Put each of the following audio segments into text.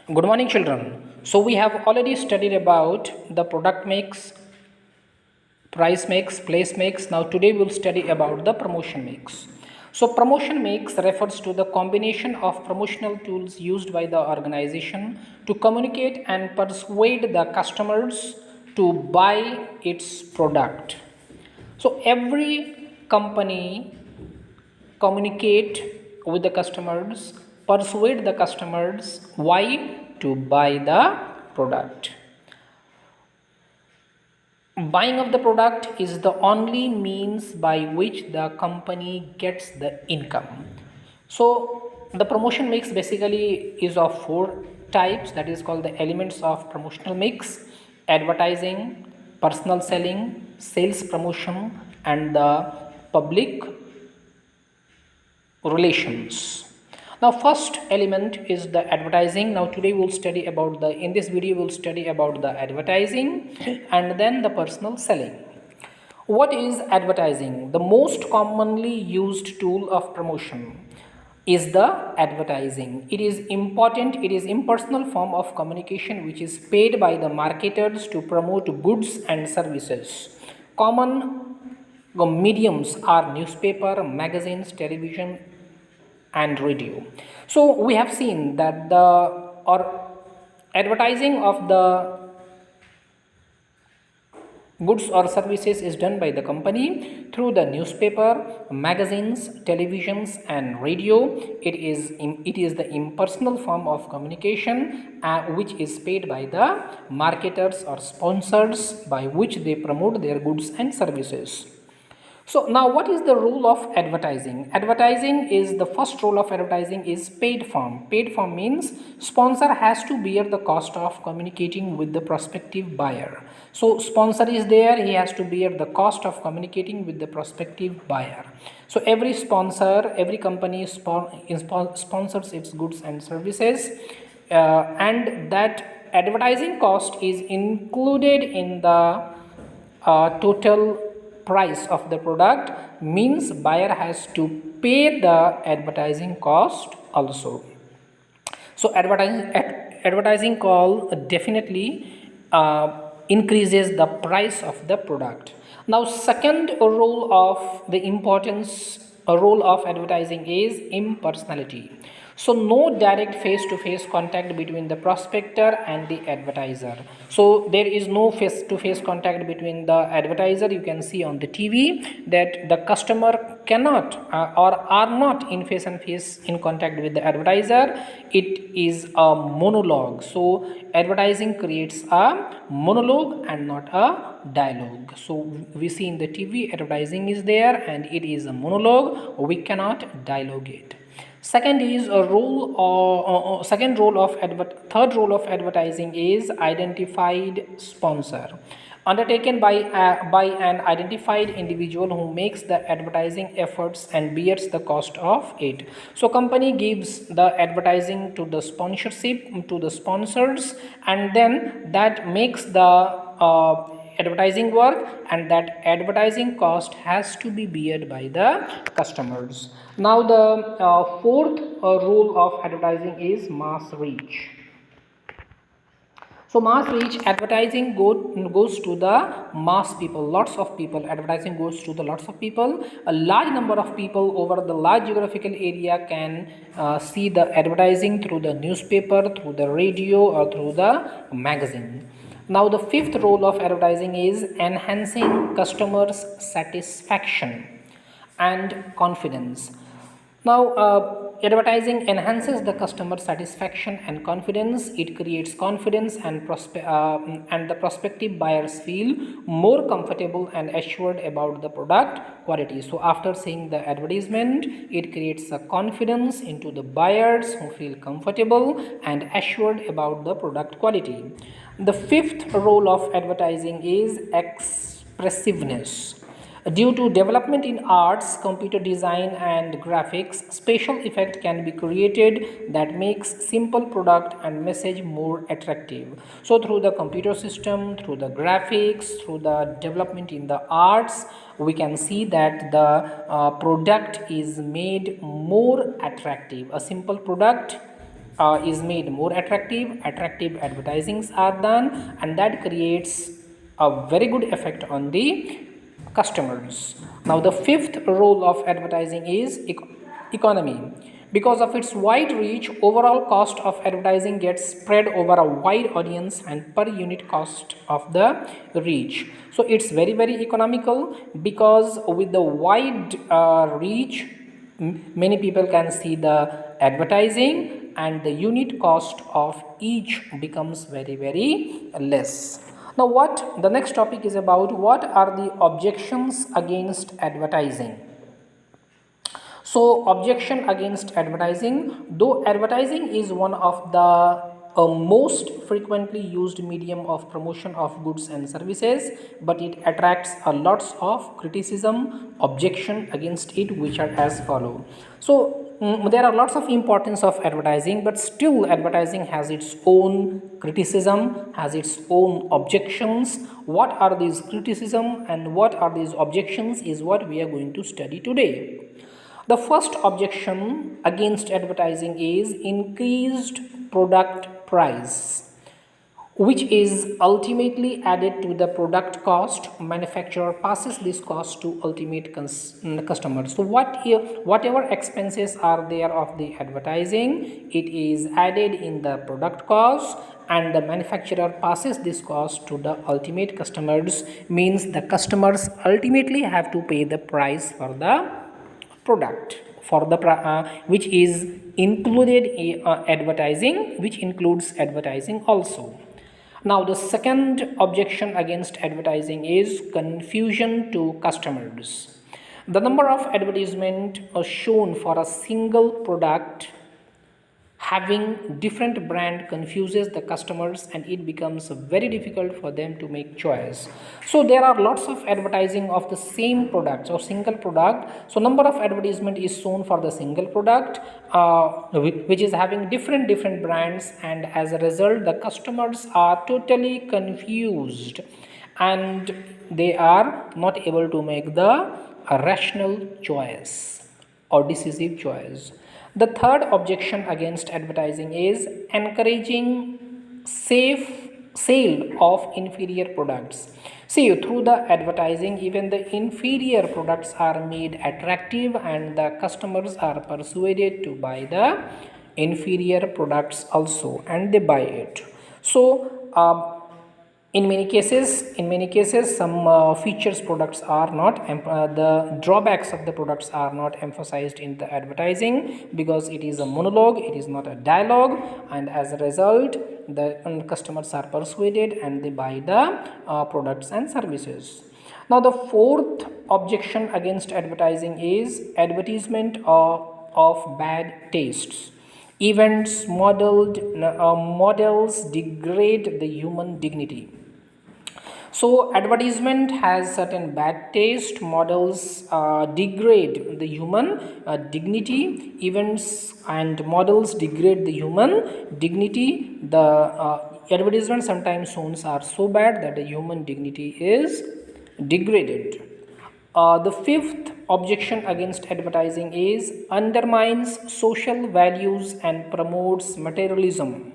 Good morning, children. So, we have already studied about the product mix, price mix, place mix. Now, today we'll study about the promotion mix. So, promotion mix refers to the combination of promotional tools used by the organization to communicate and persuade the customers to buy its product. So, every company communicate with the customers, persuade the customers why to buy the product. Buying of the product is the only means by which the company gets the income. So the promotion mix basically is of four types, that is called the elements of promotional mix: advertising, personal selling, sales promotion, and the public relations. Now first element is the advertising. Now today we'll study about the in this video we'll study about the advertising and then the personal selling. What is advertising? The most commonly used tool of promotion is the advertising. It is important, it is impersonal form of communication which is paid by the marketers to promote goods and services. Common mediums are newspaper, magazines, television, and radio. So we have seen that the or advertising of the goods or services is done by the company through the newspaper, magazines, televisions, and radio. It is the impersonal form of communication which is paid by the marketers or sponsors, by which they promote their goods and services. So now what is the role of advertising? Advertising is the first role of advertising is paid form. Paid form means sponsor has to bear the cost of communicating with the prospective buyer. So sponsor is there, he has to bear the cost of communicating with the prospective buyer. So every sponsor, every company sponsors its goods and services, and that advertising cost is included in the total price of the product, means buyer has to pay the advertising cost also. So advertising call definitely increases the price of the product. Now second role of the importance role of advertising is impersonality. So no direct face-to-face contact between the prospector and the advertiser. So there is no face-to-face contact between the advertiser. You can see on the TV that the customer cannot or are not in face and face in contact with the advertiser. It is a monologue. So advertising creates a monologue and not a dialogue. So we see in the TV advertising is there and it is a monologue. We cannot dialogue it. Second is a role or third role of advertising is identified sponsor, undertaken by an identified individual who makes the advertising efforts and bears the cost of it. So company gives the advertising to the sponsorship to the sponsors, and then that makes the advertising work, and that advertising cost has to be borne by the customers. Now the fourth rule of advertising is mass reach. So mass reach, advertising goes to the mass people, lots of people. Advertising goes to the lots of people. A large number of people over the large geographical area can see the advertising through the newspaper, through the radio, or through the magazine. Now the fifth role of advertising is enhancing customers' satisfaction and confidence. Now, advertising enhances the customer satisfaction and confidence. It creates confidence and the prospective buyers feel more comfortable and assured about the product quality. So, after seeing the advertisement, it creates a confidence into the buyers who feel comfortable and assured about the product quality. The fifth role of advertising is expressiveness. Due to development in arts, computer design, and graphics, special effect can be created that makes simple product and message more attractive. So through the computer system, through the graphics, through the development in the arts, we can see that the product is made more attractive. A simple product is made more attractive advertisings are done, and that creates a very good effect on the customers. Now the fifth role of advertising is economy. Because of its wide reach, overall cost of advertising gets spread over a wide audience and per unit cost of the reach. So it's very economical, because with the wide reach, many people can see the advertising, and the unit cost of each becomes very less. Now what the next topic is about, what are the objections against advertising? So objection against advertising: though advertising is one of the most frequently used medium of promotion of goods and services, but it attracts a lots of criticism, objection against it, which are as follow. So there are lots of importance of advertising, but still advertising has its own criticism, has its own objections. What are these criticism and what are these objections is what we are going to study today. The first objection against advertising is increased product price, which is ultimately added to the product cost. Manufacturer passes this cost to ultimate customers. So whatever expenses are there of the advertising, it is added in the product cost, and the manufacturer passes this cost to the ultimate customers, means the customers ultimately have to pay the price for the product, for the which is included in advertising, which includes advertising also. Now the second objection against advertising is confusion to customers. The number of advertisement shown for a single product having different brand confuses the customers, and it becomes very difficult for them to make choice. So there are lots of advertising of the same product or single product. So number of advertisement is shown for the single product, which is having different brands, and as a result the customers are totally confused, and they are not able to make the rational choice or decisive choice. The third objection against advertising is encouraging safe sale of inferior products. See, through the advertising, even the inferior products are made attractive, and the customers are persuaded to buy the inferior products also, and they buy it. So in many cases some features products are not the drawbacks of the products are not emphasized in the advertising, because it is a monologue, it is not a dialogue, and as a result the customers are persuaded and they buy the products and services. Now the fourth objection against advertising is advertisement of bad tastes. Events models degrade the human dignity. So advertisement has certain bad taste. Models degrade the human dignity. Events and models degrade the human dignity. The advertisement sometimes shows are so bad that the human dignity is degraded. The fifth objection against advertising is undermines social values and promotes materialism.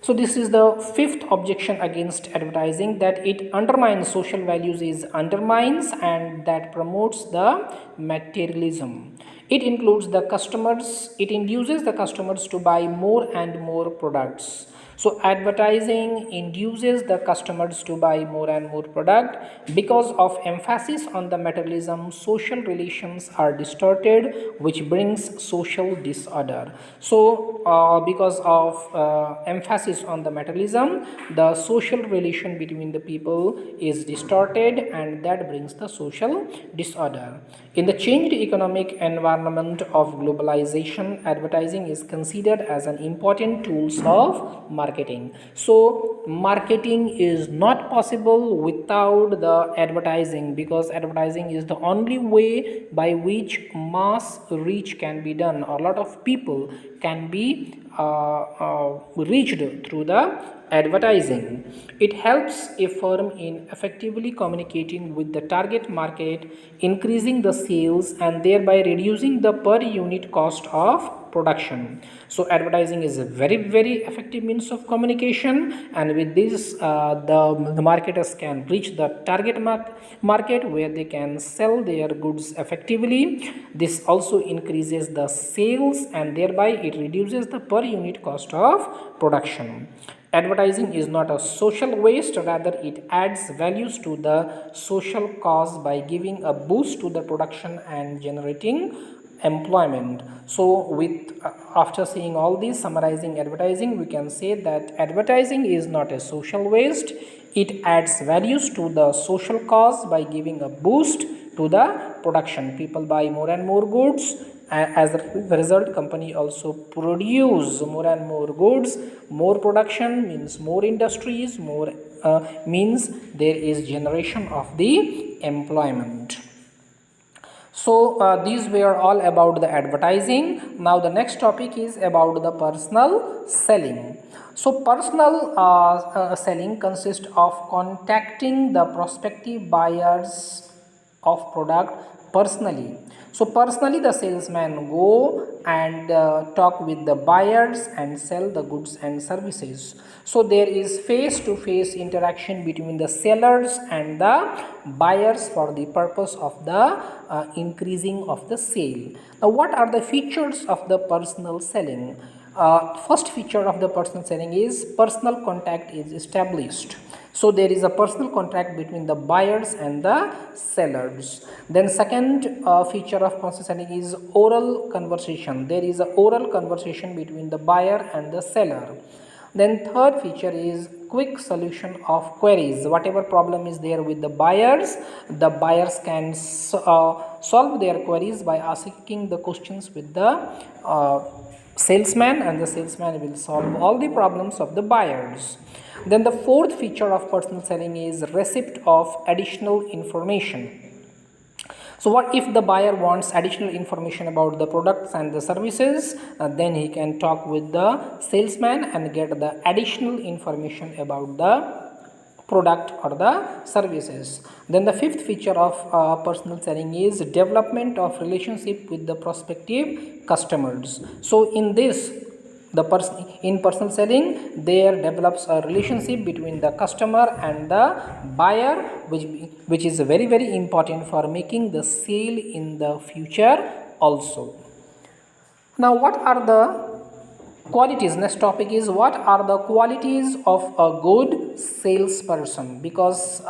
So this is the fifth objection against advertising, that it undermines social values, is undermines, and that promotes the materialism. It includes the customers, it induces the customers to buy more and more products. So advertising induces the customers to buy more and more product. Because of emphasis on the materialism, social relations are distorted, which brings social disorder. So because of emphasis on the materialism, the social relation between the people is distorted, and that brings the social disorder. In the changed economic environment of globalization, advertising is considered as an important tool of marketing. So marketing is not possible without the advertising, because advertising is the only way by which mass reach can be done, or a lot of people can be reached through the advertising. It helps a firm in effectively communicating with the target market, increasing the sales, and thereby reducing the per unit cost of production. So advertising is a very very effective means of communication, and with this the marketers can reach the target market where they can sell their goods effectively. This also increases the sales, and thereby it reduces the per unit cost of production. Advertising is not a social waste, rather it adds values to the social cause by giving a boost to the production and generating employment. So with after seeing all these, summarizing advertising, we can say that advertising is not a social waste. It adds values to the social cause by giving a boost to the production. People buy more and more goods. As a result, company also produce more and more goods. More production means more industries, more means there is generation of the employment. So these were all about the advertising. Now the next topic is about the personal selling. So personal selling consists of contacting the prospective buyers of product personally. So personally the salesman go and talk with the buyers and sell the goods and services. So there is face to face interaction between the sellers and the buyers for the purpose of the increasing of the sale. Now what are the features of the personal selling? First feature of the personal selling is personal contact is established. So there is a personal contact between the buyers and the sellers. Then second feature of personal selling is oral conversation. There is a oral conversation between the buyer and the seller. Then third feature is quick solution of queries. Whatever problem is there with the buyers can solve their queries by asking the questions with the salesman, and the salesman will solve all the problems of the buyers. Then the fourth feature of personal selling is receipt of additional information. So what if the buyer wants additional information about the products and the services, then he can talk with the salesman and get the additional information about the product or the services. Then the fifth feature of personal selling is development of relationship with the prospective customers. So in this, the person in personal selling, there develops a relationship between the customer and the buyer, which is very very important for making the sale in the future also. Now what are the qualities? Next topic is what are the qualities of a good salesperson, because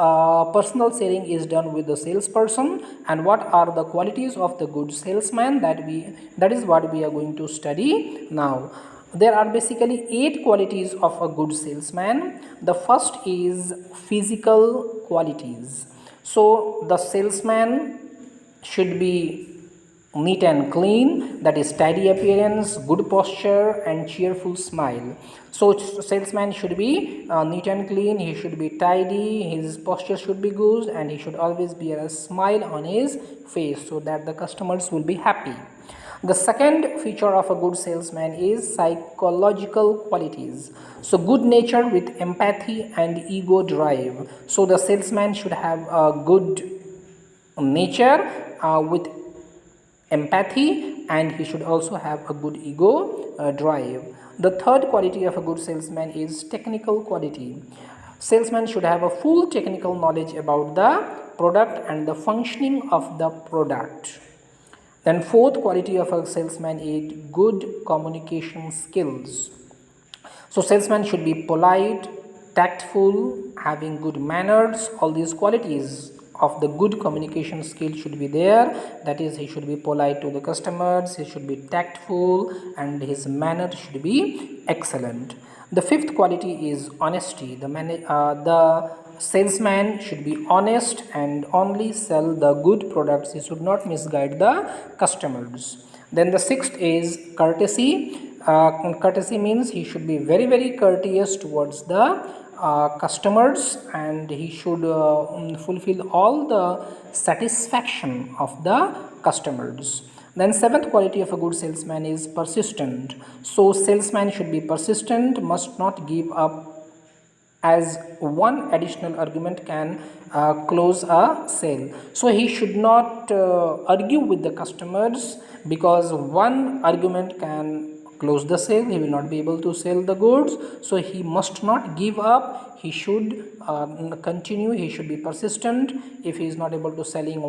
personal selling is done with the salesperson, and what are the qualities of the good salesman, that is what we are going to study now. There are basically 8 qualities of a good salesman. The first is physical qualities. So the salesman should be neat and clean, that is tidy appearance, good posture and cheerful smile. So salesman should be neat and clean, he should be tidy, his posture should be good, and he should always bear a smile on his face so that the customers will be happy. The second feature of a good salesman is psychological qualities. So good nature with empathy and ego drive. So the salesman should have a good nature with empathy, and he should also have a good ego drive. The third quality of a good salesman is technical quality. Salesman should have a full technical knowledge about the product and the functioning of the product. Then fourth quality of a salesman is good communication skills. So salesman should be polite, tactful, having good manners. All these qualities of the good communication skill should be there. That is, he should be polite to the customers, he should be tactful, and his manner should be excellent. The fifth quality is honesty. The salesman should be honest and only sell the good products. He should not misguide the customers. Then the sixth is courtesy. Courtesy means he should be very very courteous towards the customers, and he should fulfill all the satisfaction of the customers. Then seventh quality of a good salesman is persistent. So salesman should be persistent, must not give up, as one additional argument can close a sale. So he should not argue with the customers because one argument can close the sale. He will not be able to sell the goods, so he must not give up. He should continue. He should be persistent. If he is not able to selling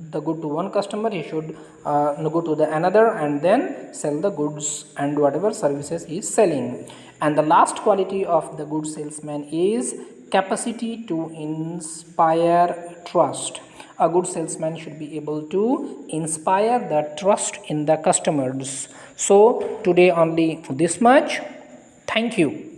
the good to one customer, he should go to the another and then sell the goods and whatever services he is selling. And the last quality of the good salesman is capacity to inspire trust. A good salesman should be able to inspire the trust in the customers. So today only this much. Thank you.